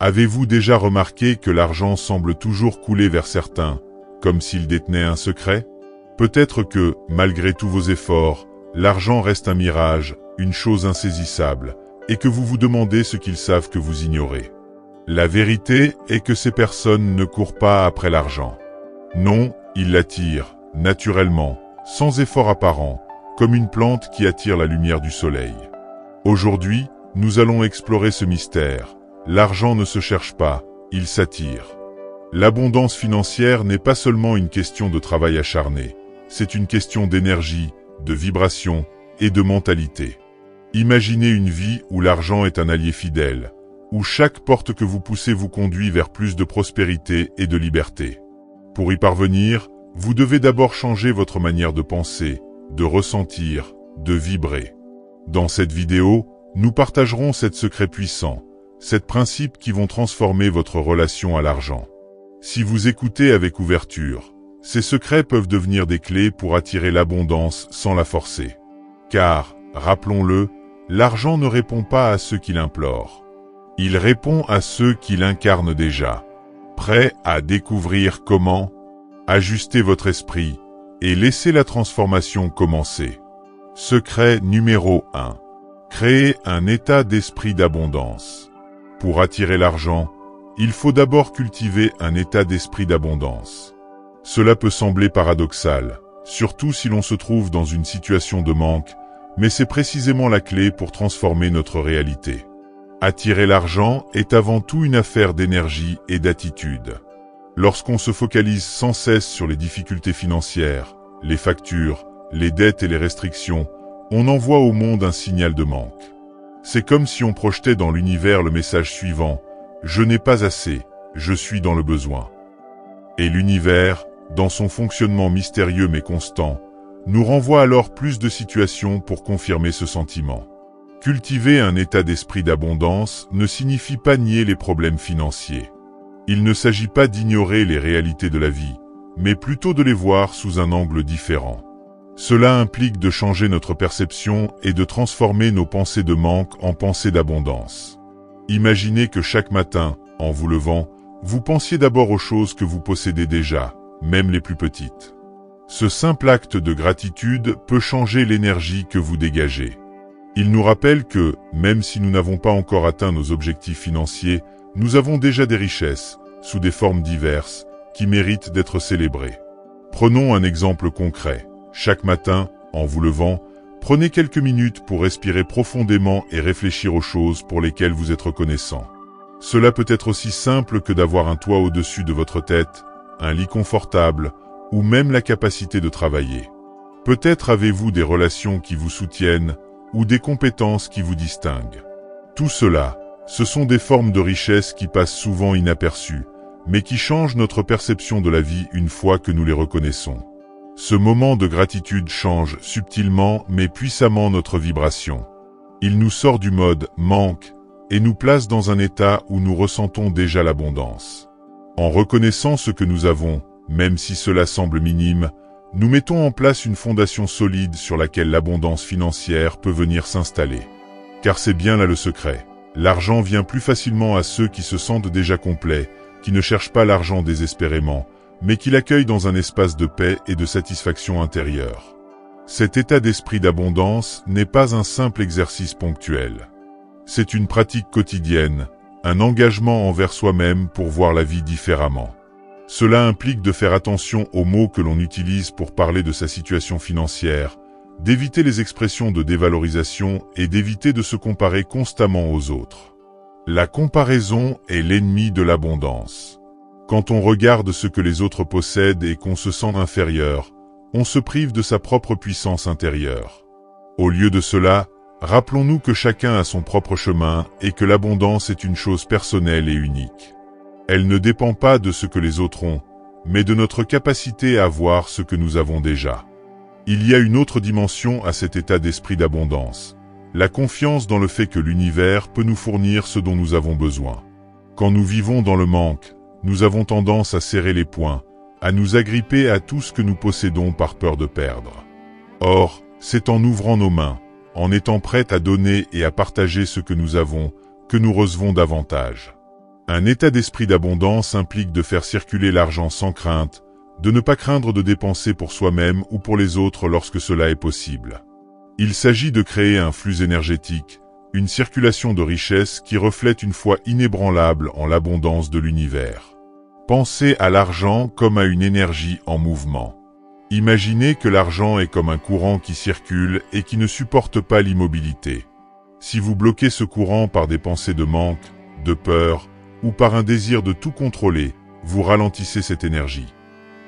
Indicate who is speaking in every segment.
Speaker 1: Avez-vous déjà remarqué que l'argent semble toujours couler vers certains, comme s'ils détenaient un secret? Peut-être que, malgré tous vos efforts, l'argent reste un mirage, une chose insaisissable, et que vous vous demandez ce qu'ils savent que vous ignorez. La vérité est que ces personnes ne courent pas après l'argent. Non, ils l'attirent, naturellement, sans effort apparent, comme une plante qui attire la lumière du soleil. Aujourd'hui, nous allons explorer ce mystère. L'argent ne se cherche pas, il s'attire. L'abondance financière n'est pas seulement une question de travail acharné, c'est une question d'énergie, de vibration et de mentalité. Imaginez une vie où l'argent est un allié fidèle, où chaque porte que vous poussez vous conduit vers plus de prospérité et de liberté. Pour y parvenir, vous devez d'abord changer votre manière de penser, de ressentir, de vibrer. Dans cette vidéo, nous partagerons 7 secrets puissants, 7 principes qui vont transformer votre relation à l'argent. Si vous écoutez avec ouverture, ces secrets peuvent devenir des clés pour attirer l'abondance sans la forcer. Car, rappelons-le, l'argent ne répond pas à ceux qui l'implorent. Il répond à ceux qui l'incarnent déjà. Prêts à découvrir comment? Ajustez votre esprit et laissez la transformation commencer. Secret numéro 1. Créez un état d'esprit d'abondance. Pour attirer l'argent, il faut d'abord cultiver un état d'esprit d'abondance. Cela peut sembler paradoxal, surtout si l'on se trouve dans une situation de manque, mais c'est précisément la clé pour transformer notre réalité. Attirer l'argent est avant tout une affaire d'énergie et d'attitude. Lorsqu'on se focalise sans cesse sur les difficultés financières, les factures, les dettes et les restrictions, on envoie au monde un signal de manque. C'est comme si on projetait dans l'univers le message suivant: « Je n'ai pas assez, je suis dans le besoin ». Et l'univers, dans son fonctionnement mystérieux mais constant, nous renvoie alors plus de situations pour confirmer ce sentiment. Cultiver un état d'esprit d'abondance ne signifie pas nier les problèmes financiers. Il ne s'agit pas d'ignorer les réalités de la vie, mais plutôt de les voir sous un angle différent. Cela implique de changer notre perception et de transformer nos pensées de manque en pensées d'abondance. Imaginez que chaque matin, en vous levant, vous pensiez d'abord aux choses que vous possédez déjà, même les plus petites. Ce simple acte de gratitude peut changer l'énergie que vous dégagez. Il nous rappelle que, même si nous n'avons pas encore atteint nos objectifs financiers, nous avons déjà des richesses, sous des formes diverses, qui méritent d'être célébrées. Prenons un exemple concret. Chaque matin, en vous levant, prenez quelques minutes pour respirer profondément et réfléchir aux choses pour lesquelles vous êtes reconnaissant. Cela peut être aussi simple que d'avoir un toit au-dessus de votre tête, un lit confortable, ou même la capacité de travailler. Peut-être avez-vous des relations qui vous soutiennent, ou des compétences qui vous distinguent. Tout cela, ce sont des formes de richesse qui passent souvent inaperçues, mais qui changent notre perception de la vie une fois que nous les reconnaissons. Ce moment de gratitude change subtilement mais puissamment notre vibration. Il nous sort du mode « manque » et nous place dans un état où nous ressentons déjà l'abondance. En reconnaissant ce que nous avons, même si cela semble minime, nous mettons en place une fondation solide sur laquelle l'abondance financière peut venir s'installer. Car c'est bien là le secret. L'argent vient plus facilement à ceux qui se sentent déjà complets, qui ne cherchent pas l'argent désespérément, mais qui l'accueillent dans un espace de paix et de satisfaction intérieure. Cet état d'esprit d'abondance n'est pas un simple exercice ponctuel. C'est une pratique quotidienne, un engagement envers soi-même pour voir la vie différemment. Cela implique de faire attention aux mots que l'on utilise pour parler de sa situation financière, d'éviter les expressions de dévalorisation et d'éviter de se comparer constamment aux autres. La comparaison est l'ennemi de l'abondance. Quand on regarde ce que les autres possèdent et qu'on se sent inférieur, on se prive de sa propre puissance intérieure. Au lieu de cela, rappelons-nous que chacun a son propre chemin et que l'abondance est une chose personnelle et unique. Elle ne dépend pas de ce que les autres ont, mais de notre capacité à voir ce que nous avons déjà. Il y a une autre dimension à cet état d'esprit d'abondance, la confiance dans le fait que l'univers peut nous fournir ce dont nous avons besoin. Quand nous vivons dans le manque, nous avons tendance à serrer les poings, à nous agripper à tout ce que nous possédons par peur de perdre. Or, c'est en ouvrant nos mains, en étant prêts à donner et à partager ce que nous avons, que nous recevons davantage. Un état d'esprit d'abondance implique de faire circuler l'argent sans crainte, de ne pas craindre de dépenser pour soi-même ou pour les autres lorsque cela est possible. Il s'agit de créer un flux énergétique, une circulation de richesse qui reflète une foi inébranlable en l'abondance de l'univers. Pensez à l'argent comme à une énergie en mouvement. Imaginez que l'argent est comme un courant qui circule et qui ne supporte pas l'immobilité. Si vous bloquez ce courant par des pensées de manque, de peur, ou par un désir de tout contrôler, vous ralentissez cette énergie.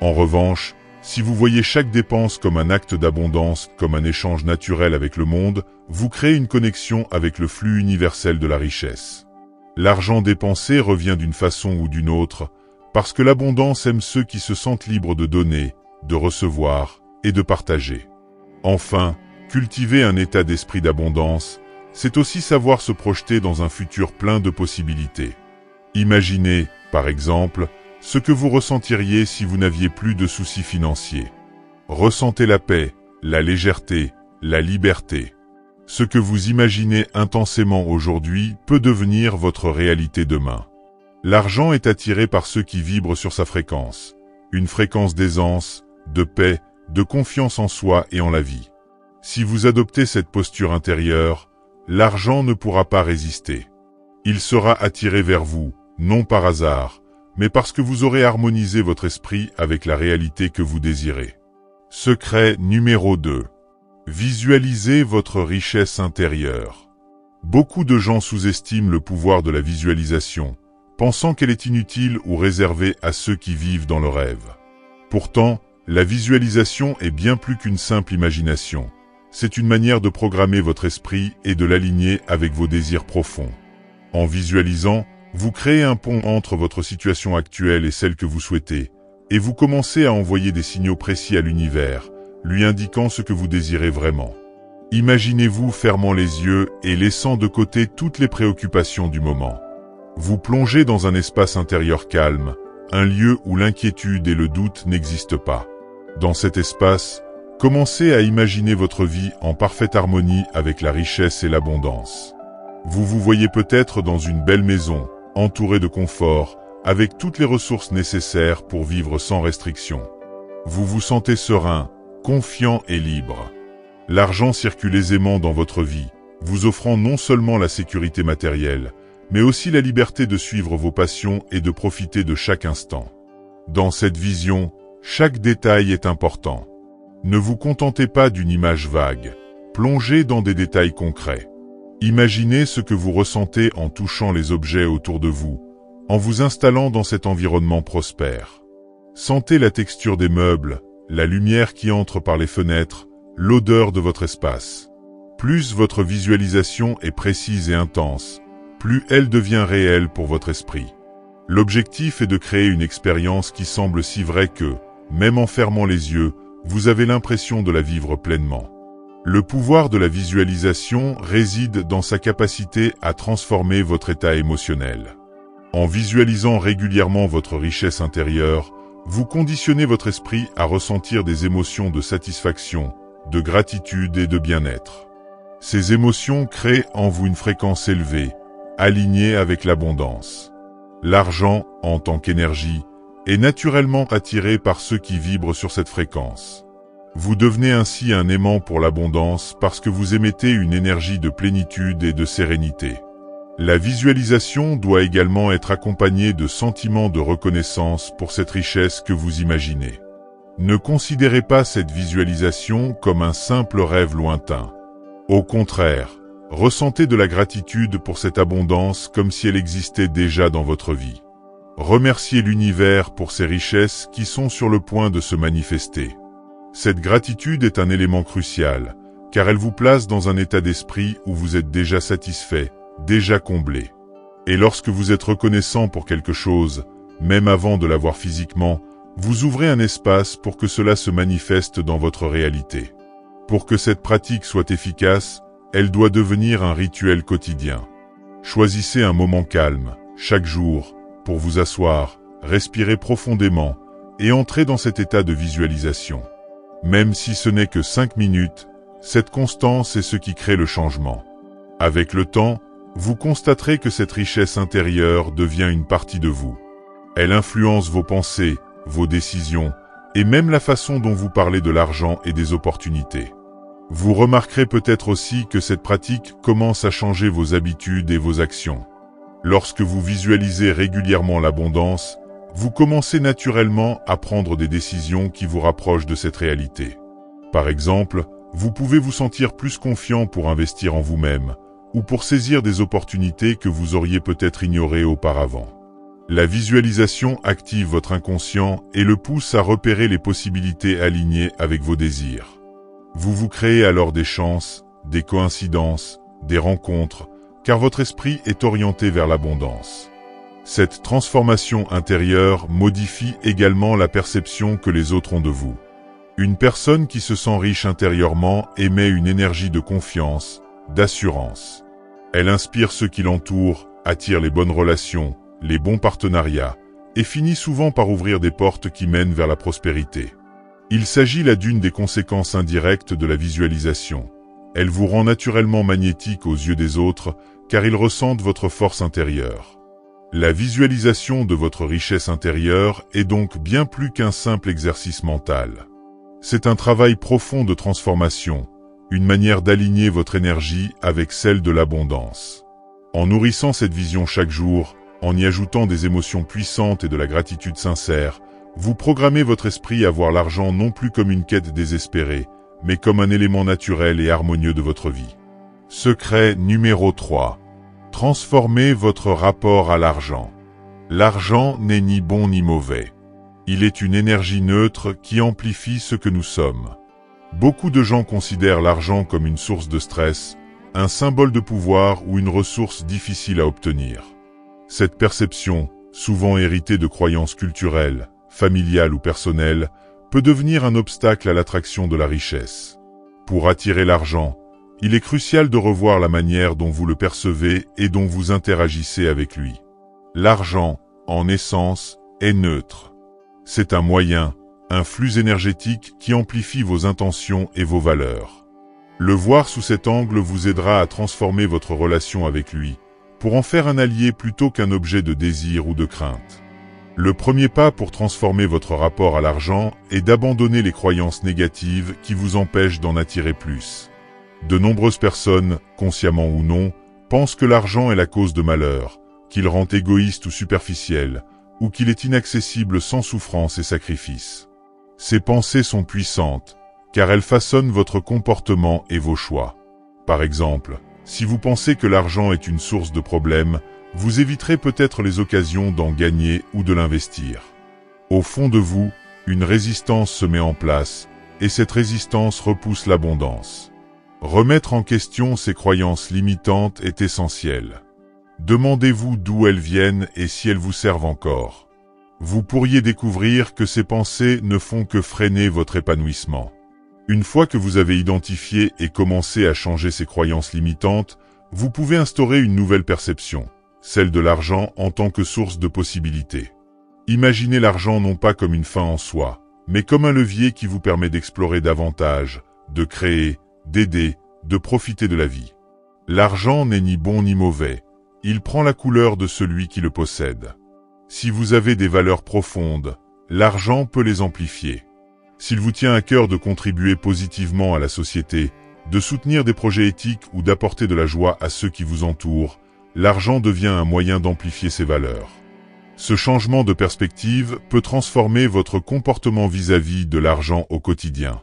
Speaker 1: En revanche, si vous voyez chaque dépense comme un acte d'abondance, comme un échange naturel avec le monde, vous créez une connexion avec le flux universel de la richesse. L'argent dépensé revient d'une façon ou d'une autre, parce que l'abondance aime ceux qui se sentent libres de donner, de recevoir et de partager. Enfin, cultiver un état d'esprit d'abondance, c'est aussi savoir se projeter dans un futur plein de possibilités. Imaginez, par exemple, ce que vous ressentiriez si vous n'aviez plus de soucis financiers. Ressentez la paix, la légèreté, la liberté. Ce que vous imaginez intensément aujourd'hui peut devenir votre réalité demain. L'argent est attiré par ceux qui vibrent sur sa fréquence, une fréquence d'aisance, de paix, de confiance en soi et en la vie. Si vous adoptez cette posture intérieure, l'argent ne pourra pas résister. Il sera attiré vers vous, non par hasard, mais parce que vous aurez harmonisé votre esprit avec la réalité que vous désirez. Secret numéro 2. Visualisez votre richesse intérieure. Beaucoup de gens sous-estiment le pouvoir de la visualisation, pensant qu'elle est inutile ou réservée à ceux qui vivent dans le rêve. Pourtant, la visualisation est bien plus qu'une simple imagination. C'est une manière de programmer votre esprit et de l'aligner avec vos désirs profonds. En visualisant, vous créez un pont entre votre situation actuelle et celle que vous souhaitez, et vous commencez à envoyer des signaux précis à l'univers, lui indiquant ce que vous désirez vraiment. Imaginez-vous fermant les yeux et laissant de côté toutes les préoccupations du moment. Vous plongez dans un espace intérieur calme, un lieu où l'inquiétude et le doute n'existent pas. Dans cet espace, commencez à imaginer votre vie en parfaite harmonie avec la richesse et l'abondance. Vous vous voyez peut-être dans une belle maison, entouré de confort, avec toutes les ressources nécessaires pour vivre sans restriction. Vous vous sentez serein, confiant et libre. L'argent circule aisément dans votre vie, vous offrant non seulement la sécurité matérielle, mais aussi la liberté de suivre vos passions et de profiter de chaque instant. Dans cette vision, chaque détail est important. Ne vous contentez pas d'une image vague, plongez dans des détails concrets. Imaginez ce que vous ressentez en touchant les objets autour de vous, en vous installant dans cet environnement prospère. Sentez la texture des meubles, la lumière qui entre par les fenêtres, l'odeur de votre espace. Plus votre visualisation est précise et intense, plus elle devient réelle pour votre esprit. L'objectif est de créer une expérience qui semble si vraie que, même en fermant les yeux, vous avez l'impression de la vivre pleinement. Le pouvoir de la visualisation réside dans sa capacité à transformer votre état émotionnel. En visualisant régulièrement votre richesse intérieure, vous conditionnez votre esprit à ressentir des émotions de satisfaction, de gratitude et de bien-être. Ces émotions créent en vous une fréquence élevée, alignée avec l'abondance. L'argent, en tant qu'énergie, est naturellement attiré par ceux qui vibrent sur cette fréquence. Vous devenez ainsi un aimant pour l'abondance parce que vous émettez une énergie de plénitude et de sérénité. La visualisation doit également être accompagnée de sentiments de reconnaissance pour cette richesse que vous imaginez. Ne considérez pas cette visualisation comme un simple rêve lointain. Au contraire, ressentez de la gratitude pour cette abondance comme si elle existait déjà dans votre vie. Remerciez l'univers pour ces richesses qui sont sur le point de se manifester. Cette gratitude est un élément crucial, car elle vous place dans un état d'esprit où vous êtes déjà satisfait, déjà comblé. Et lorsque vous êtes reconnaissant pour quelque chose, même avant de l'avoir physiquement, vous ouvrez un espace pour que cela se manifeste dans votre réalité. Pour que cette pratique soit efficace, elle doit devenir un rituel quotidien. Choisissez un moment calme, chaque jour, pour vous asseoir, respirer profondément, et entrer dans cet état de visualisation. Même si ce n'est que 5 minutes, cette constance est ce qui crée le changement. Avec le temps, vous constaterez que cette richesse intérieure devient une partie de vous. Elle influence vos pensées, vos décisions, et même la façon dont vous parlez de l'argent et des opportunités. Vous remarquerez peut-être aussi que cette pratique commence à changer vos habitudes et vos actions. Lorsque vous visualisez régulièrement l'abondance, vous commencez naturellement à prendre des décisions qui vous rapprochent de cette réalité. Par exemple, vous pouvez vous sentir plus confiant pour investir en vous-même, ou pour saisir des opportunités que vous auriez peut-être ignorées auparavant. La visualisation active votre inconscient et le pousse à repérer les possibilités alignées avec vos désirs. Vous vous créez alors des chances, des coïncidences, des rencontres, car votre esprit est orienté vers l'abondance. Cette transformation intérieure modifie également la perception que les autres ont de vous. Une personne qui se sent riche intérieurement émet une énergie de confiance, d'assurance. Elle inspire ceux qui l'entourent, attire les bonnes relations, les bons partenariats, et finit souvent par ouvrir des portes qui mènent vers la prospérité. Il s'agit là d'une des conséquences indirectes de la visualisation. Elle vous rend naturellement magnétique aux yeux des autres, car ils ressentent votre force intérieure. La visualisation de votre richesse intérieure est donc bien plus qu'un simple exercice mental. C'est un travail profond de transformation, une manière d'aligner votre énergie avec celle de l'abondance. En nourrissant cette vision chaque jour, en y ajoutant des émotions puissantes et de la gratitude sincère, vous programmez votre esprit à voir l'argent non plus comme une quête désespérée, mais comme un élément naturel et harmonieux de votre vie. Secret numéro 3. Transformez votre rapport à l'argent. L'argent n'est ni bon ni mauvais. Il est une énergie neutre qui amplifie ce que nous sommes. Beaucoup de gens considèrent l'argent comme une source de stress, un symbole de pouvoir ou une ressource difficile à obtenir. Cette perception, souvent héritée de croyances culturelles, familiales ou personnelles, peut devenir un obstacle à l'attraction de la richesse. Pour attirer l'argent, il est crucial de revoir la manière dont vous le percevez et dont vous interagissez avec lui. L'argent, en essence, est neutre. C'est un moyen, un flux énergétique qui amplifie vos intentions et vos valeurs. Le voir sous cet angle vous aidera à transformer votre relation avec lui, pour en faire un allié plutôt qu'un objet de désir ou de crainte. Le premier pas pour transformer votre rapport à l'argent est d'abandonner les croyances négatives qui vous empêchent d'en attirer plus. De nombreuses personnes, consciemment ou non, pensent que l'argent est la cause de malheur, qu'il rend égoïste ou superficiel, ou qu'il est inaccessible sans souffrance et sacrifice. Ces pensées sont puissantes, car elles façonnent votre comportement et vos choix. Par exemple, si vous pensez que l'argent est une source de problèmes, vous éviterez peut-être les occasions d'en gagner ou de l'investir. Au fond de vous, une résistance se met en place, et cette résistance repousse l'abondance. Remettre en question ces croyances limitantes est essentiel. Demandez-vous d'où elles viennent et si elles vous servent encore. Vous pourriez découvrir que ces pensées ne font que freiner votre épanouissement. Une fois que vous avez identifié et commencé à changer ces croyances limitantes, vous pouvez instaurer une nouvelle perception, celle de l'argent en tant que source de possibilités. Imaginez l'argent non pas comme une fin en soi, mais comme un levier qui vous permet d'explorer davantage, de créer, d'aider, de profiter de la vie. L'argent n'est ni bon ni mauvais, il prend la couleur de celui qui le possède. Si vous avez des valeurs profondes, l'argent peut les amplifier. S'il vous tient à cœur de contribuer positivement à la société, de soutenir des projets éthiques ou d'apporter de la joie à ceux qui vous entourent, l'argent devient un moyen d'amplifier ces valeurs. Ce changement de perspective peut transformer votre comportement vis-à-vis de l'argent au quotidien.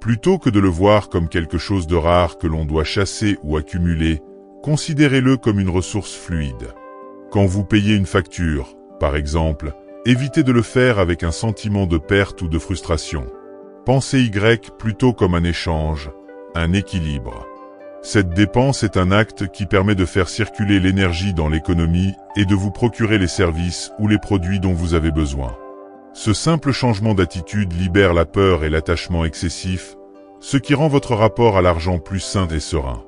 Speaker 1: Plutôt que de le voir comme quelque chose de rare que l'on doit chasser ou accumuler, considérez-le comme une ressource fluide. Quand vous payez une facture, par exemple, évitez de le faire avec un sentiment de perte ou de frustration. Pensez Y plutôt comme un échange, un équilibre. Cette dépense est un acte qui permet de faire circuler l'énergie dans l'économie et de vous procurer les services ou les produits dont vous avez besoin. Ce simple changement d'attitude libère la peur et l'attachement excessif, ce qui rend votre rapport à l'argent plus sain et serein.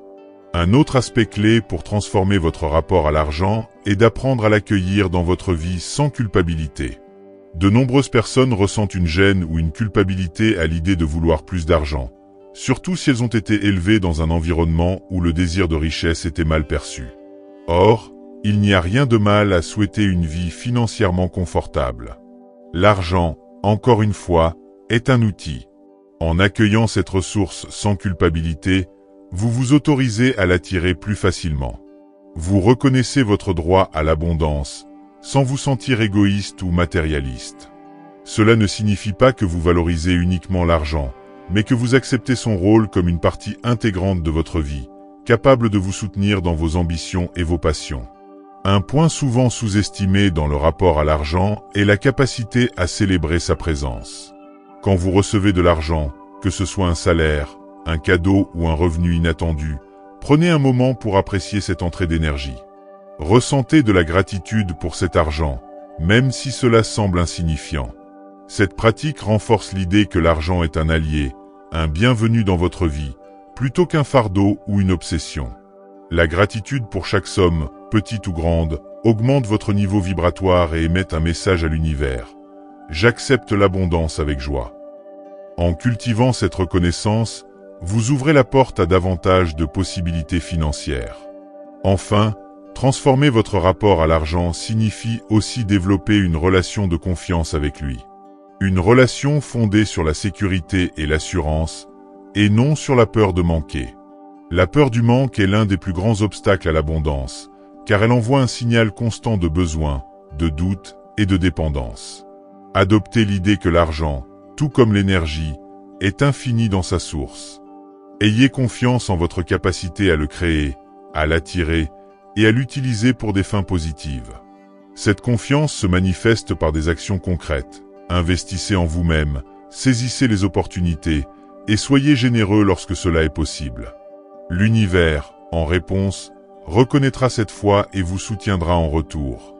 Speaker 1: Un autre aspect clé pour transformer votre rapport à l'argent est d'apprendre à l'accueillir dans votre vie sans culpabilité. De nombreuses personnes ressentent une gêne ou une culpabilité à l'idée de vouloir plus d'argent, surtout si elles ont été élevées dans un environnement où le désir de richesse était mal perçu. Or, il n'y a rien de mal à souhaiter une vie financièrement confortable. L'argent, encore une fois, est un outil. En accueillant cette ressource sans culpabilité, vous vous autorisez à l'attirer plus facilement. Vous reconnaissez votre droit à l'abondance, sans vous sentir égoïste ou matérialiste. Cela ne signifie pas que vous valorisez uniquement l'argent, mais que vous acceptez son rôle comme une partie intégrante de votre vie, capable de vous soutenir dans vos ambitions et vos passions. Un point souvent sous-estimé dans le rapport à l'argent est la capacité à célébrer sa présence. Quand vous recevez de l'argent, que ce soit un salaire, un cadeau ou un revenu inattendu, prenez un moment pour apprécier cette entrée d'énergie. Ressentez de la gratitude pour cet argent, même si cela semble insignifiant. Cette pratique renforce l'idée que l'argent est un allié, un bienvenu dans votre vie, plutôt qu'un fardeau ou une obsession. La gratitude pour chaque somme, petite ou grande, augmente votre niveau vibratoire et émet un message à l'univers. J'accepte l'abondance avec joie. En cultivant cette reconnaissance, vous ouvrez la porte à davantage de possibilités financières. Enfin, transformer votre rapport à l'argent signifie aussi développer une relation de confiance avec lui. Une relation fondée sur la sécurité et l'assurance, et non sur la peur de manquer. La peur du manque est l'un des plus grands obstacles à l'abondance, car elle envoie un signal constant de besoin, de doute et de dépendance. Adoptez l'idée que l'argent, tout comme l'énergie, est infini dans sa source. Ayez confiance en votre capacité à le créer, à l'attirer et à l'utiliser pour des fins positives. Cette confiance se manifeste par des actions concrètes. Investissez en vous-même, saisissez les opportunités et soyez généreux lorsque cela est possible. L'univers, en réponse, reconnaîtra cette foi et vous soutiendra en retour.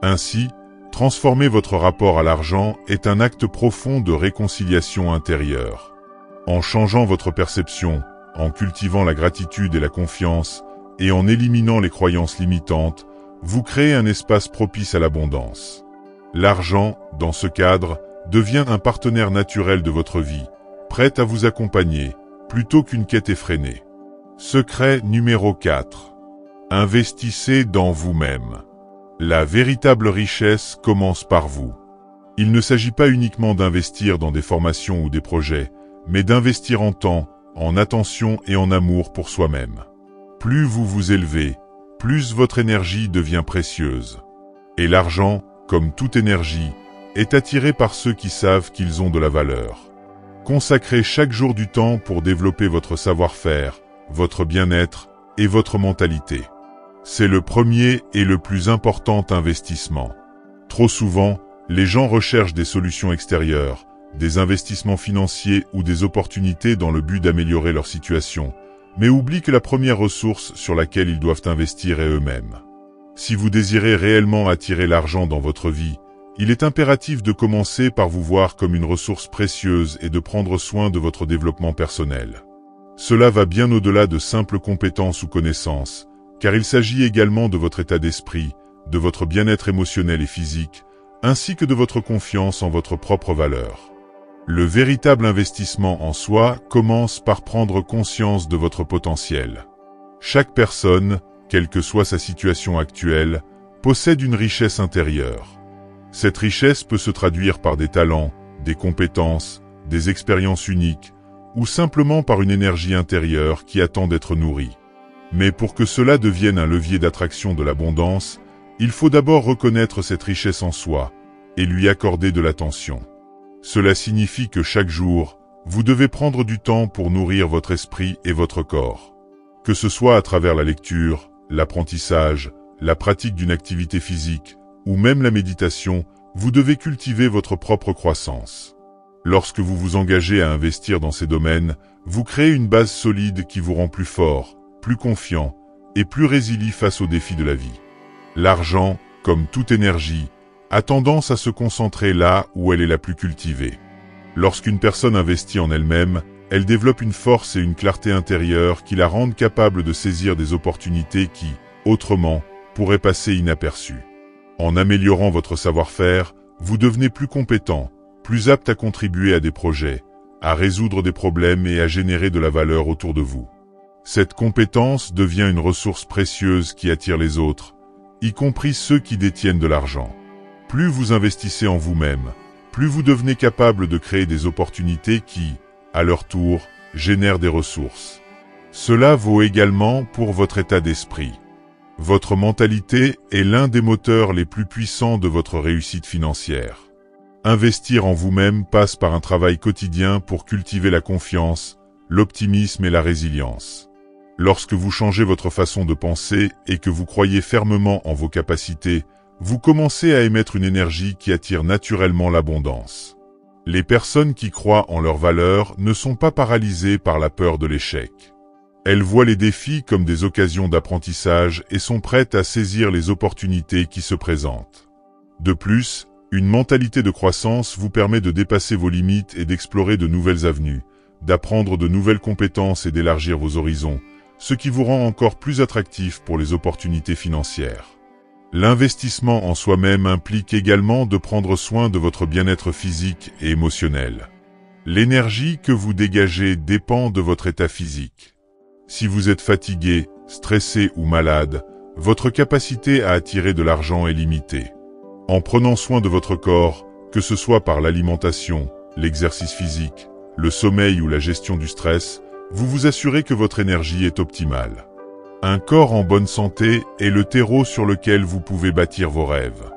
Speaker 1: Ainsi, transformer votre rapport à l'argent est un acte profond de réconciliation intérieure. En changeant votre perception, en cultivant la gratitude et la confiance, et en éliminant les croyances limitantes, vous créez un espace propice à l'abondance. L'argent, dans ce cadre, devient un partenaire naturel de votre vie, prêt à vous accompagner, plutôt qu'une quête effrénée. Secret numéro 4. Investissez dans vous-même. La véritable richesse commence par vous. Il ne s'agit pas uniquement d'investir dans des formations ou des projets, mais d'investir en temps, en attention et en amour pour soi-même. Plus vous vous élevez, plus votre énergie devient précieuse. Et l'argent, comme toute énergie, est attiré par ceux qui savent qu'ils ont de la valeur. Consacrez chaque jour du temps pour développer votre savoir-faire, votre bien-être et votre mentalité. C'est le premier et le plus important investissement. Trop souvent, les gens recherchent des solutions extérieures, des investissements financiers ou des opportunités dans le but d'améliorer leur situation, mais oublient que la première ressource sur laquelle ils doivent investir est eux-mêmes. Si vous désirez réellement attirer l'argent dans votre vie, il est impératif de commencer par vous voir comme une ressource précieuse et de prendre soin de votre développement personnel. Cela va bien au-delà de simples compétences ou connaissances, car il s'agit également de votre état d'esprit, de votre bien-être émotionnel et physique, ainsi que de votre confiance en votre propre valeur. Le véritable investissement en soi commence par prendre conscience de votre potentiel. Chaque personne, quelle que soit sa situation actuelle, possède une richesse intérieure. Cette richesse peut se traduire par des talents, des compétences, des expériences uniques, ou simplement par une énergie intérieure qui attend d'être nourrie. Mais pour que cela devienne un levier d'attraction de l'abondance, il faut d'abord reconnaître cette richesse en soi, et lui accorder de l'attention. Cela signifie que chaque jour, vous devez prendre du temps pour nourrir votre esprit et votre corps. Que ce soit à travers la lecture, l'apprentissage, la pratique d'une activité physique, ou même la méditation, vous devez cultiver votre propre croissance. Lorsque vous vous engagez à investir dans ces domaines, vous créez une base solide qui vous rend plus fort, plus confiant et plus résilient face aux défis de la vie. L'argent, comme toute énergie, a tendance à se concentrer là où elle est la plus cultivée. Lorsqu'une personne investit en elle-même, elle développe une force et une clarté intérieure qui la rendent capable de saisir des opportunités qui, autrement, pourraient passer inaperçues. En améliorant votre savoir-faire, vous devenez plus compétent, plus apte à contribuer à des projets, à résoudre des problèmes et à générer de la valeur autour de vous. Cette compétence devient une ressource précieuse qui attire les autres, y compris ceux qui détiennent de l'argent. Plus vous investissez en vous-même, plus vous devenez capable de créer des opportunités qui, à leur tour, génèrent des ressources. Cela vaut également pour votre état d'esprit. Votre mentalité est l'un des moteurs les plus puissants de votre réussite financière. Investir en vous-même passe par un travail quotidien pour cultiver la confiance, l'optimisme et la résilience. Lorsque vous changez votre façon de penser et que vous croyez fermement en vos capacités, vous commencez à émettre une énergie qui attire naturellement l'abondance. Les personnes qui croient en leurs valeurs ne sont pas paralysées par la peur de l'échec. Elles voient les défis comme des occasions d'apprentissage et sont prêtes à saisir les opportunités qui se présentent. De plus, une mentalité de croissance vous permet de dépasser vos limites et d'explorer de nouvelles avenues, d'apprendre de nouvelles compétences et d'élargir vos horizons, ce qui vous rend encore plus attractif pour les opportunités financières. L'investissement en soi-même implique également de prendre soin de votre bien-être physique et émotionnel. L'énergie que vous dégagez dépend de votre état physique. Si vous êtes fatigué, stressé ou malade, votre capacité à attirer de l'argent est limitée. En prenant soin de votre corps, que ce soit par l'alimentation, l'exercice physique, le sommeil ou la gestion du stress, vous vous assurez que votre énergie est optimale. Un corps en bonne santé est le terreau sur lequel vous pouvez bâtir vos rêves.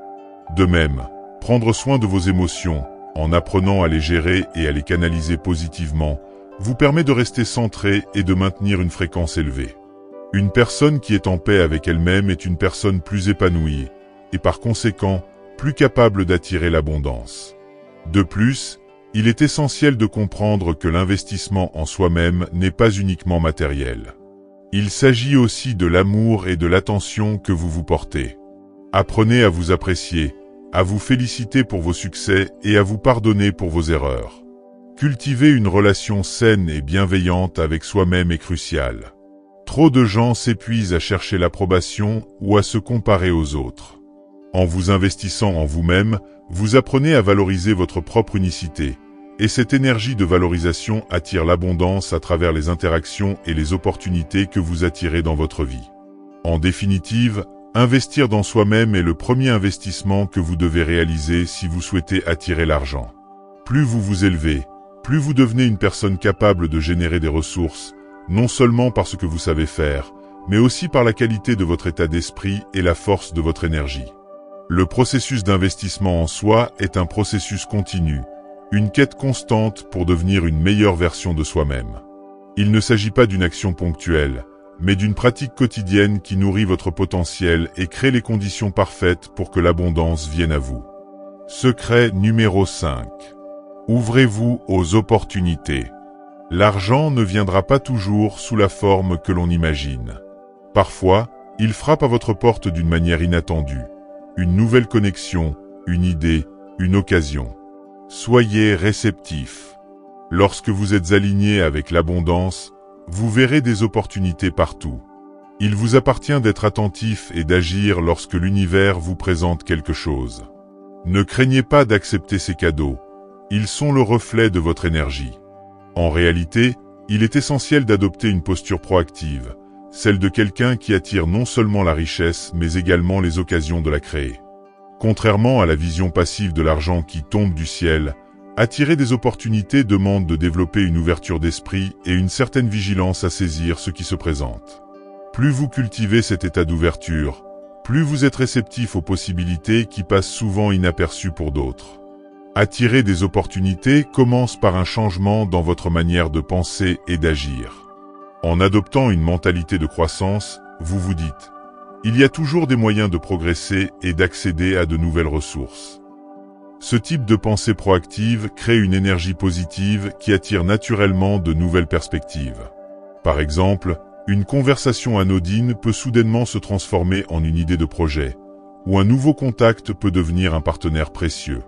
Speaker 1: De même, prendre soin de vos émotions, en apprenant à les gérer et à les canaliser positivement, vous permet de rester centré et de maintenir une fréquence élevée. Une personne qui est en paix avec elle-même est une personne plus épanouie, et par conséquent, plus capable d'attirer l'abondance. De plus, il est essentiel de comprendre que l'investissement en soi-même n'est pas uniquement matériel. Il s'agit aussi de l'amour et de l'attention que vous vous portez. Apprenez à vous apprécier, à vous féliciter pour vos succès et à vous pardonner pour vos erreurs. Cultiver une relation saine et bienveillante avec soi-même est crucial. Trop de gens s'épuisent à chercher l'approbation ou à se comparer aux autres. En vous investissant en vous-même, vous apprenez à valoriser votre propre unicité, et cette énergie de valorisation attire l'abondance à travers les interactions et les opportunités que vous attirez dans votre vie. En définitive, investir dans soi-même est le premier investissement que vous devez réaliser si vous souhaitez attirer l'argent. Plus vous vous élevez, plus vous devenez une personne capable de générer des ressources, non seulement par ce que vous savez faire, mais aussi par la qualité de votre état d'esprit et la force de votre énergie. Le processus d'investissement en soi est un processus continu, une quête constante pour devenir une meilleure version de soi-même. Il ne s'agit pas d'une action ponctuelle, mais d'une pratique quotidienne qui nourrit votre potentiel et crée les conditions parfaites pour que l'abondance vienne à vous. Secret numéro 5. Ouvrez-vous aux opportunités. L'argent ne viendra pas toujours sous la forme que l'on imagine. Parfois, il frappe à votre porte d'une manière inattendue. Une nouvelle connexion, une idée, une occasion. Soyez réceptif. Lorsque vous êtes aligné avec l'abondance, vous verrez des opportunités partout. Il vous appartient d'être attentif et d'agir lorsque l'univers vous présente quelque chose. Ne craignez pas d'accepter ces cadeaux. Ils sont le reflet de votre énergie. En réalité, il est essentiel d'adopter une posture proactive, celle de quelqu'un qui attire non seulement la richesse mais également les occasions de la créer. Contrairement à la vision passive de l'argent qui tombe du ciel, attirer des opportunités demande de développer une ouverture d'esprit et une certaine vigilance à saisir ce qui se présente. Plus vous cultivez cet état d'ouverture, plus vous êtes réceptif aux possibilités qui passent souvent inaperçues pour d'autres. Attirer des opportunités commence par un changement dans votre manière de penser et d'agir. En adoptant une mentalité de croissance, vous vous dites « Il y a toujours des moyens de progresser et d'accéder à de nouvelles ressources ». Ce type de pensée proactive crée une énergie positive qui attire naturellement de nouvelles perspectives. Par exemple, une conversation anodine peut soudainement se transformer en une idée de projet, ou un nouveau contact peut devenir un partenaire précieux.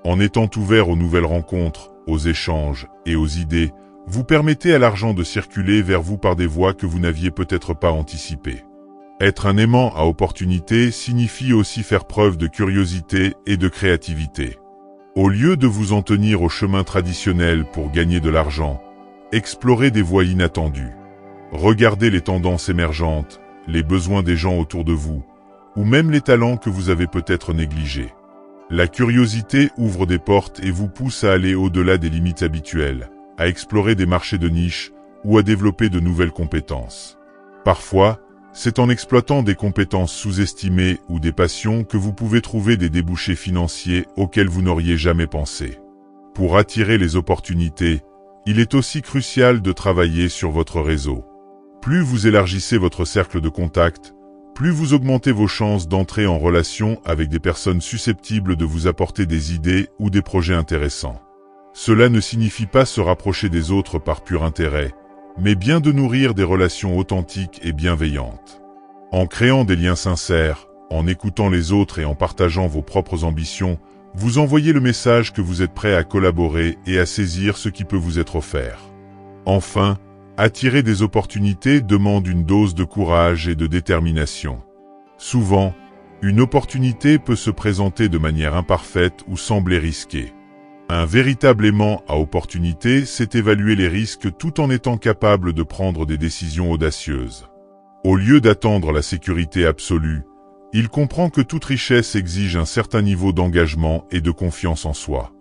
Speaker 1: En étant ouvert aux nouvelles rencontres, aux échanges et aux idées, vous permettez à l'argent de circuler vers vous par des voies que vous n'aviez peut-être pas anticipées. Être un aimant à opportunité signifie aussi faire preuve de curiosité et de créativité. Au lieu de vous en tenir au chemin traditionnel pour gagner de l'argent, explorez des voies inattendues. Regardez les tendances émergentes, les besoins des gens autour de vous, ou même les talents que vous avez peut-être négligés. La curiosité ouvre des portes et vous pousse à aller au-delà des limites habituelles, à explorer des marchés de niche ou à développer de nouvelles compétences. Parfois, c'est en exploitant des compétences sous-estimées ou des passions que vous pouvez trouver des débouchés financiers auxquels vous n'auriez jamais pensé. Pour attirer les opportunités, il est aussi crucial de travailler sur votre réseau. Plus vous élargissez votre cercle de contacts, plus vous augmentez vos chances d'entrer en relation avec des personnes susceptibles de vous apporter des idées ou des projets intéressants. Cela ne signifie pas se rapprocher des autres par pur intérêt, mais bien de nourrir des relations authentiques et bienveillantes. En créant des liens sincères, en écoutant les autres et en partageant vos propres ambitions, vous envoyez le message que vous êtes prêt à collaborer et à saisir ce qui peut vous être offert. Enfin, attirer des opportunités demande une dose de courage et de détermination. Souvent, une opportunité peut se présenter de manière imparfaite ou sembler risquée. Un véritable aimant à opportunité, c'est évaluer les risques tout en étant capable de prendre des décisions audacieuses. Au lieu d'attendre la sécurité absolue, il comprend que toute richesse exige un certain niveau d'engagement et de confiance en soi.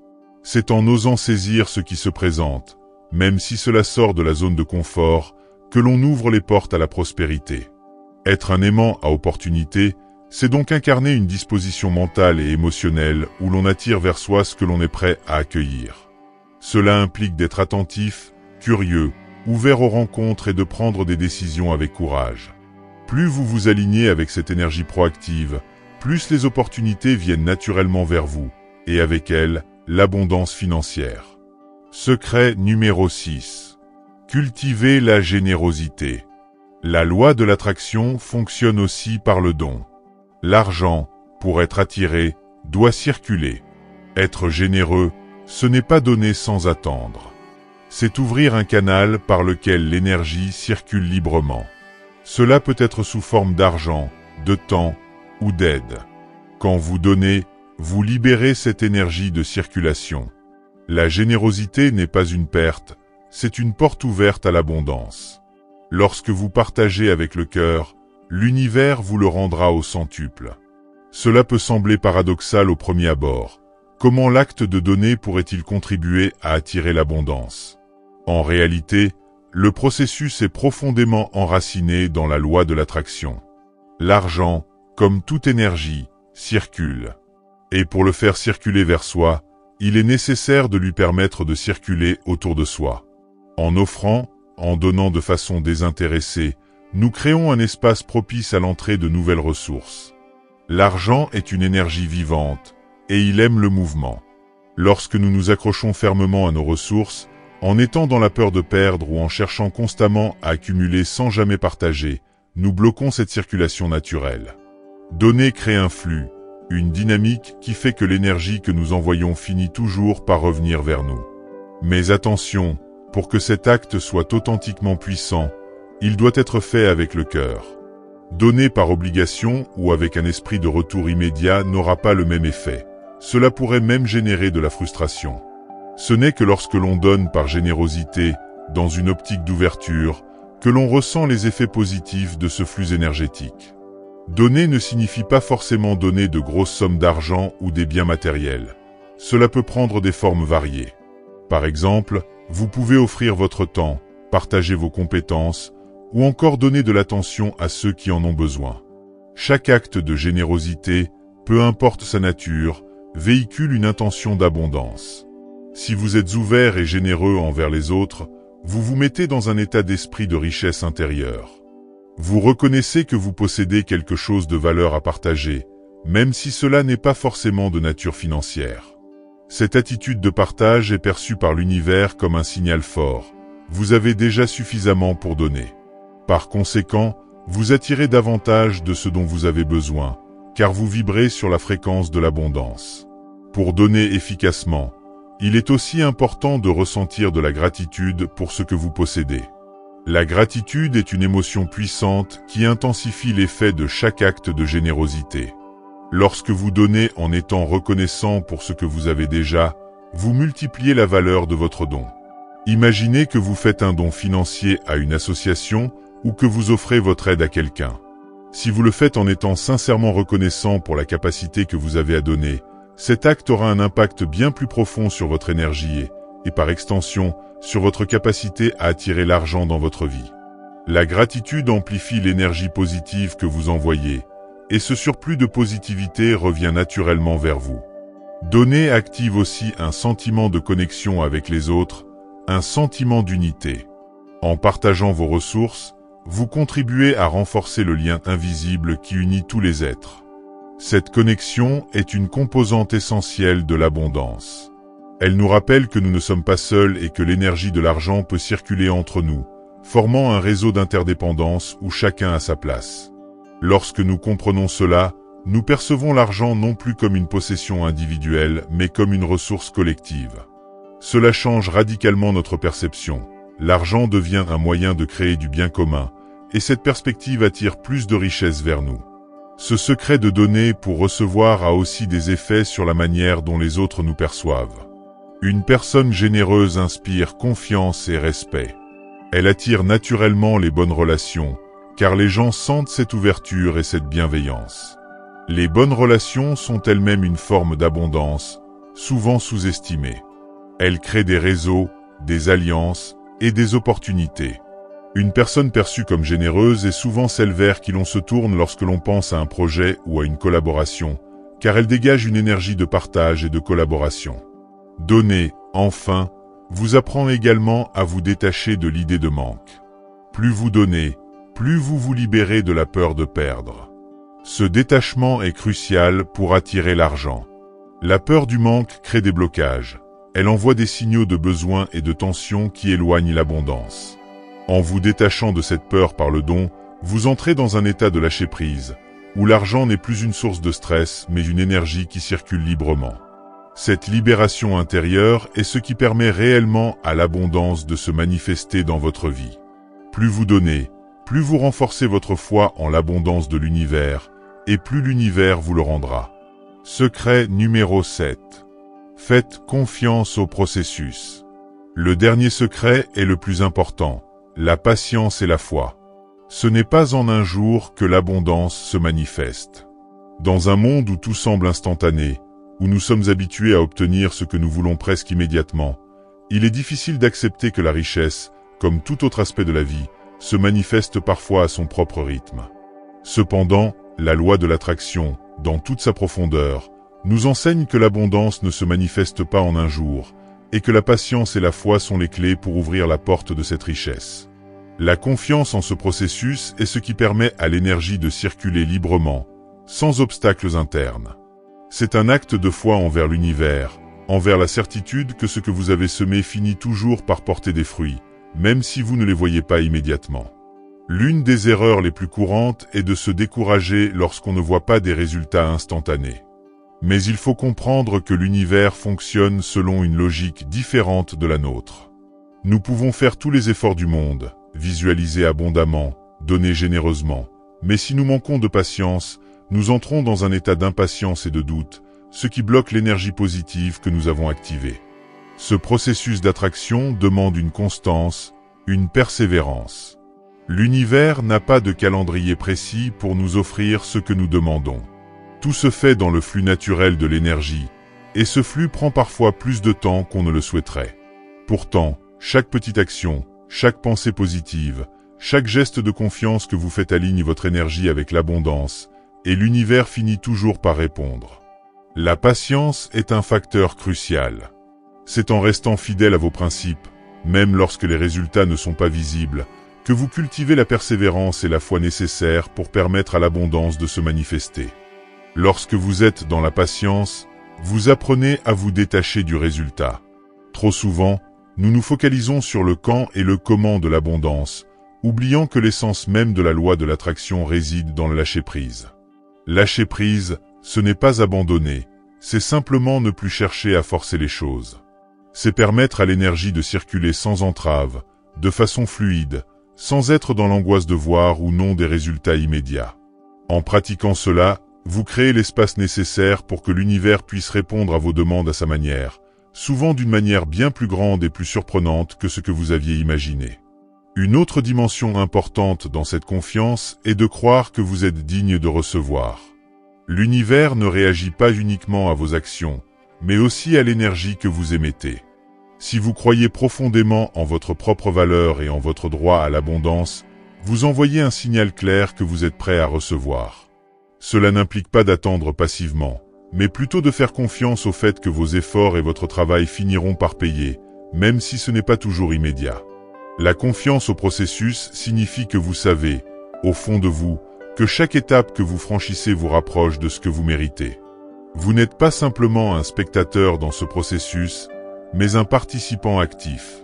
Speaker 1: C'est en osant saisir ce qui se présente, même si cela sort de la zone de confort, que l'on ouvre les portes à la prospérité. Être un aimant à opportunité, c'est donc incarner une disposition mentale et émotionnelle où l'on attire vers soi ce que l'on est prêt à accueillir. Cela implique d'être attentif, curieux, ouvert aux rencontres et de prendre des décisions avec courage. Plus vous vous alignez avec cette énergie proactive, plus les opportunités viennent naturellement vers vous, et avec elles, l'abondance financière. Secret numéro 6. Cultivez la générosité. La loi de l'attraction fonctionne aussi par le don. L'argent, pour être attiré, doit circuler. Être généreux, ce n'est pas donner sans attendre. C'est ouvrir un canal par lequel l'énergie circule librement. Cela peut être sous forme d'argent, de temps ou d'aide. Quand vous donnez, vous libérez cette énergie de circulation. La générosité n'est pas une perte, c'est une porte ouverte à l'abondance. Lorsque vous partagez avec le cœur, l'univers vous le rendra au centuple. Cela peut sembler paradoxal au premier abord. Comment l'acte de donner pourrait-il contribuer à attirer l'abondance? En réalité, le processus est profondément enraciné dans la loi de l'attraction. L'argent, comme toute énergie, circule. Et pour le faire circuler vers soi, il est nécessaire de lui permettre de circuler autour de soi. En offrant, en donnant de façon désintéressée, nous créons un espace propice à l'entrée de nouvelles ressources. L'argent est une énergie vivante, et il aime le mouvement. Lorsque nous nous accrochons fermement à nos ressources, en étant dans la peur de perdre ou en cherchant constamment à accumuler sans jamais partager, nous bloquons cette circulation naturelle. Donner crée un flux, une dynamique qui fait que l'énergie que nous envoyons finit toujours par revenir vers nous. Mais attention, pour que cet acte soit authentiquement puissant, il doit être fait avec le cœur. Donner par obligation ou avec un esprit de retour immédiat n'aura pas le même effet. Cela pourrait même générer de la frustration. Ce n'est que lorsque l'on donne par générosité, dans une optique d'ouverture, que l'on ressent les effets positifs de ce flux énergétique. Donner ne signifie pas forcément donner de grosses sommes d'argent ou des biens matériels. Cela peut prendre des formes variées. Par exemple, vous pouvez offrir votre temps, partager vos compétences, ou encore donner de l'attention à ceux qui en ont besoin. Chaque acte de générosité, peu importe sa nature, véhicule une intention d'abondance. Si vous êtes ouvert et généreux envers les autres, vous vous mettez dans un état d'esprit de richesse intérieure. Vous reconnaissez que vous possédez quelque chose de valeur à partager, même si cela n'est pas forcément de nature financière. Cette attitude de partage est perçue par l'univers comme un signal fort. Vous avez déjà suffisamment pour donner. Par conséquent, vous attirez davantage de ce dont vous avez besoin, car vous vibrez sur la fréquence de l'abondance. Pour donner efficacement, il est aussi important de ressentir de la gratitude pour ce que vous possédez. La gratitude est une émotion puissante qui intensifie l'effet de chaque acte de générosité. Lorsque vous donnez en étant reconnaissant pour ce que vous avez déjà, vous multipliez la valeur de votre don. Imaginez que vous faites un don financier à une association ou que vous offrez votre aide à quelqu'un. Si vous le faites en étant sincèrement reconnaissant pour la capacité que vous avez à donner, cet acte aura un impact bien plus profond sur votre énergie et par extension, sur votre capacité à attirer l'argent dans votre vie. La gratitude amplifie l'énergie positive que vous envoyez, et ce surplus de positivité revient naturellement vers vous. Donner active aussi un sentiment de connexion avec les autres, un sentiment d'unité. En partageant vos ressources, vous contribuez à renforcer le lien invisible qui unit tous les êtres. Cette connexion est une composante essentielle de l'abondance. Elle nous rappelle que nous ne sommes pas seuls et que l'énergie de l'argent peut circuler entre nous, formant un réseau d'interdépendance où chacun a sa place. Lorsque nous comprenons cela, nous percevons l'argent non plus comme une possession individuelle, mais comme une ressource collective. Cela change radicalement notre perception. L'argent devient un moyen de créer du bien commun, et cette perspective attire plus de richesses vers nous. Ce secret de donner pour recevoir a aussi des effets sur la manière dont les autres nous perçoivent. Une personne généreuse inspire confiance et respect. Elle attire naturellement les bonnes relations, car les gens sentent cette ouverture et cette bienveillance. Les bonnes relations sont elles-mêmes une forme d'abondance, souvent sous-estimée. Elles créent des réseaux, des alliances et des opportunités. Une personne perçue comme généreuse est souvent celle vers qui l'on se tourne lorsque l'on pense à un projet ou à une collaboration, car elle dégage une énergie de partage et de collaboration. Donner, enfin, vous apprend également à vous détacher de l'idée de manque. Plus vous donnez, plus vous vous libérez de la peur de perdre. Ce détachement est crucial pour attirer l'argent. La peur du manque crée des blocages. Elle envoie des signaux de besoin et de tension qui éloignent l'abondance. En vous détachant de cette peur par le don, vous entrez dans un état de lâcher-prise, où l'argent n'est plus une source de stress, mais une énergie qui circule librement. Cette libération intérieure est ce qui permet réellement à l'abondance de se manifester dans votre vie. Plus vous donnez, plus vous renforcez votre foi en l'abondance de l'univers, et plus l'univers vous le rendra. Secret numéro 7. Faites confiance au processus. Le dernier secret est le plus important, la patience et la foi. Ce n'est pas en un jour que l'abondance se manifeste. Dans un monde où tout semble instantané, où nous sommes habitués à obtenir ce que nous voulons presque immédiatement, il est difficile d'accepter que la richesse, comme tout autre aspect de la vie, se manifeste parfois à son propre rythme. Cependant, la loi de l'attraction, dans toute sa profondeur, nous enseigne que l'abondance ne se manifeste pas en un jour, et que la patience et la foi sont les clés pour ouvrir la porte de cette richesse. La confiance en ce processus est ce qui permet à l'énergie de circuler librement, sans obstacles internes. C'est un acte de foi envers l'univers, envers la certitude que ce que vous avez semé finit toujours par porter des fruits, même si vous ne les voyez pas immédiatement. L'une des erreurs les plus courantes est de se décourager lorsqu'on ne voit pas des résultats instantanés. Mais il faut comprendre que l'univers fonctionne selon une logique différente de la nôtre. Nous pouvons faire tous les efforts du monde, visualiser abondamment, donner généreusement, mais si nous manquons de patience, nous entrons dans un état d'impatience et de doute, ce qui bloque l'énergie positive que nous avons activée. Ce processus d'attraction demande une constance, une persévérance. L'univers n'a pas de calendrier précis pour nous offrir ce que nous demandons. Tout se fait dans le flux naturel de l'énergie, et ce flux prend parfois plus de temps qu'on ne le souhaiterait. Pourtant, chaque petite action, chaque pensée positive, chaque geste de confiance que vous faites aligne votre énergie avec l'abondance, et l'univers finit toujours par répondre. La patience est un facteur crucial. C'est en restant fidèle à vos principes, même lorsque les résultats ne sont pas visibles, que vous cultivez la persévérance et la foi nécessaires pour permettre à l'abondance de se manifester. Lorsque vous êtes dans la patience, vous apprenez à vous détacher du résultat. Trop souvent, nous nous focalisons sur le quand et le comment de l'abondance, oubliant que l'essence même de la loi de l'attraction réside dans le lâcher-prise. Lâcher prise, ce n'est pas abandonner, c'est simplement ne plus chercher à forcer les choses. C'est permettre à l'énergie de circuler sans entrave, de façon fluide, sans être dans l'angoisse de voir ou non des résultats immédiats. En pratiquant cela, vous créez l'espace nécessaire pour que l'univers puisse répondre à vos demandes à sa manière, souvent d'une manière bien plus grande et plus surprenante que ce que vous aviez imaginé. Une autre dimension importante dans cette confiance est de croire que vous êtes digne de recevoir. L'univers ne réagit pas uniquement à vos actions, mais aussi à l'énergie que vous émettez. Si vous croyez profondément en votre propre valeur et en votre droit à l'abondance, vous envoyez un signal clair que vous êtes prêt à recevoir. Cela n'implique pas d'attendre passivement, mais plutôt de faire confiance au fait que vos efforts et votre travail finiront par payer, même si ce n'est pas toujours immédiat. La confiance au processus signifie que vous savez, au fond de vous, que chaque étape que vous franchissez vous rapproche de ce que vous méritez. Vous n'êtes pas simplement un spectateur dans ce processus, mais un participant actif.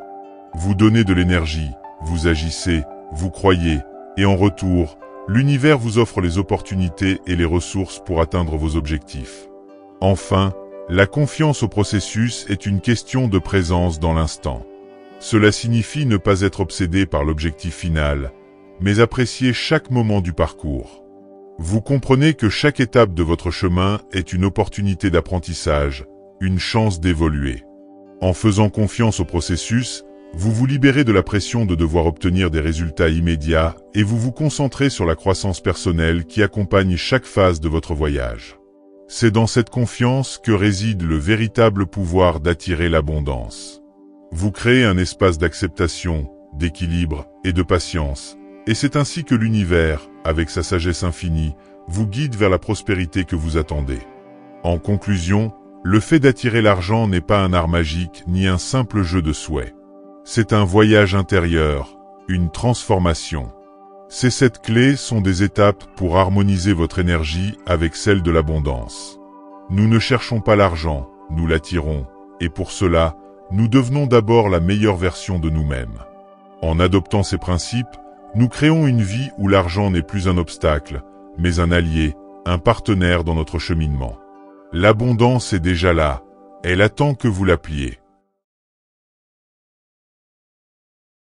Speaker 1: Vous donnez de l'énergie, vous agissez, vous croyez, et en retour, l'univers vous offre les opportunités et les ressources pour atteindre vos objectifs. Enfin, la confiance au processus est une question de présence dans l'instant. Cela signifie ne pas être obsédé par l'objectif final, mais apprécier chaque moment du parcours. Vous comprenez que chaque étape de votre chemin est une opportunité d'apprentissage, une chance d'évoluer. En faisant confiance au processus, vous vous libérez de la pression de devoir obtenir des résultats immédiats et vous vous concentrez sur la croissance personnelle qui accompagne chaque phase de votre voyage. C'est dans cette confiance que réside le véritable pouvoir d'attirer l'abondance. Vous créez un espace d'acceptation, d'équilibre et de patience, et c'est ainsi que l'univers, avec sa sagesse infinie, vous guide vers la prospérité que vous attendez. En conclusion, le fait d'attirer l'argent n'est pas un art magique ni un simple jeu de souhaits. C'est un voyage intérieur, une transformation. Ces 7 clés sont des étapes pour harmoniser votre énergie avec celle de l'abondance. Nous ne cherchons pas l'argent, nous l'attirons, et pour cela, nous devenons d'abord la meilleure version de nous-mêmes. En adoptant ces principes, nous créons une vie où l'argent n'est plus un obstacle, mais un allié, un partenaire dans notre cheminement. L'abondance est déjà là, elle attend que vous l'appeliez.